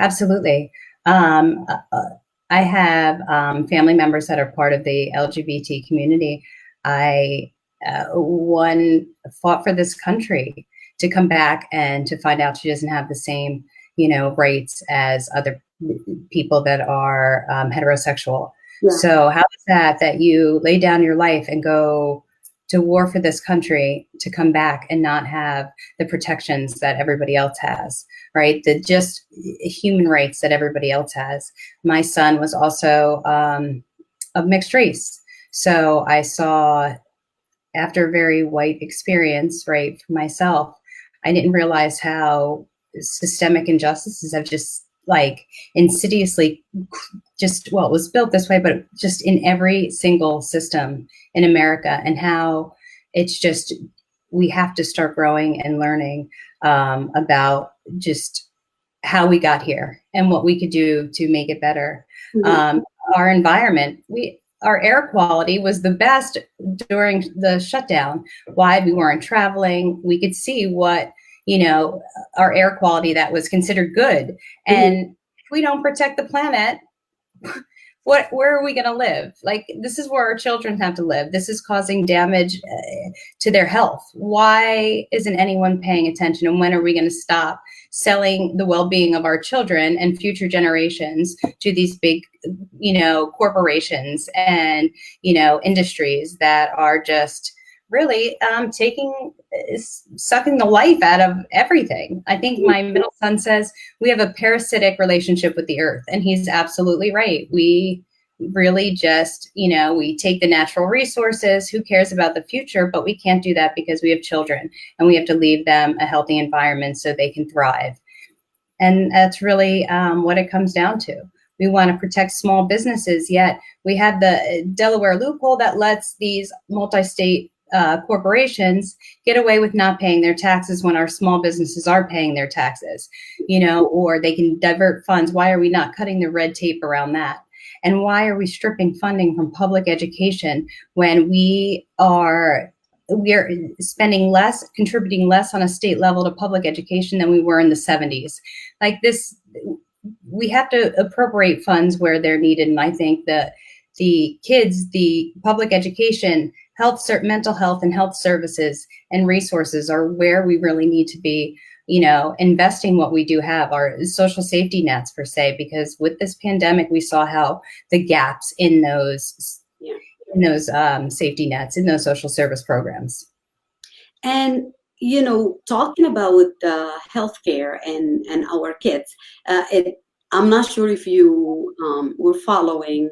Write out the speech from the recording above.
Absolutely. Um, uh, uh, I have family members that are part of the LGBT community. I one fought for this country to come back and to find out she doesn't have the same, rights as other people that are heterosexual. Yeah. So how is that you lay down your life and go to war for this country to come back and not have the protections that everybody else has, right? The just human rights that everybody else has. My son was also of mixed race. So I saw, after a very white experience, right, for myself, I didn't realize how systemic injustices have just like insidiously just, well, it was built this way, but just in every single system in America, and how it's just, we have to start growing and learning about just how we got here and what we could do to make it better. Mhm. Um, our environment, our air quality was the best during the shutdown. Why? We weren't traveling. We could see what, our air quality that was considered good. Mhm. And if we don't protect the planet, where are we going to live? Like, this is where our children have to live. This is causing damage to their health. Why isn't anyone paying attention? And when are we going to stop selling the well-being of our children and future generations to these big, corporations and, industries that are just really sucking the life out of everything? I think my middle son says we have a parasitic relationship with the earth, and he's absolutely right. We really just, we take the natural resources. Who cares about the future? But we can't do that because we have children, and we have to leave them a healthy environment so they can thrive. And that's really what it comes down to. We want to protect small businesses, yet we have the Delaware loophole that lets these multi-state corporations get away with not paying their taxes when our small businesses are paying their taxes, or they can divert funds. Why are we not cutting the red tape around that? And why are we stripping funding from public education when we are spending less, contributing less on a state level to public education than we were in the 70s? Like this, we have to appropriate funds where they're needed. And I think that the kids, the public education, mental health and health services and resources are where we really need to be, investing what we do have, our social safety nets per se, because with this pandemic, we saw how the gaps in those, safety nets, in those social service programs. And talking about healthcare and our kids, I'm not sure if you were following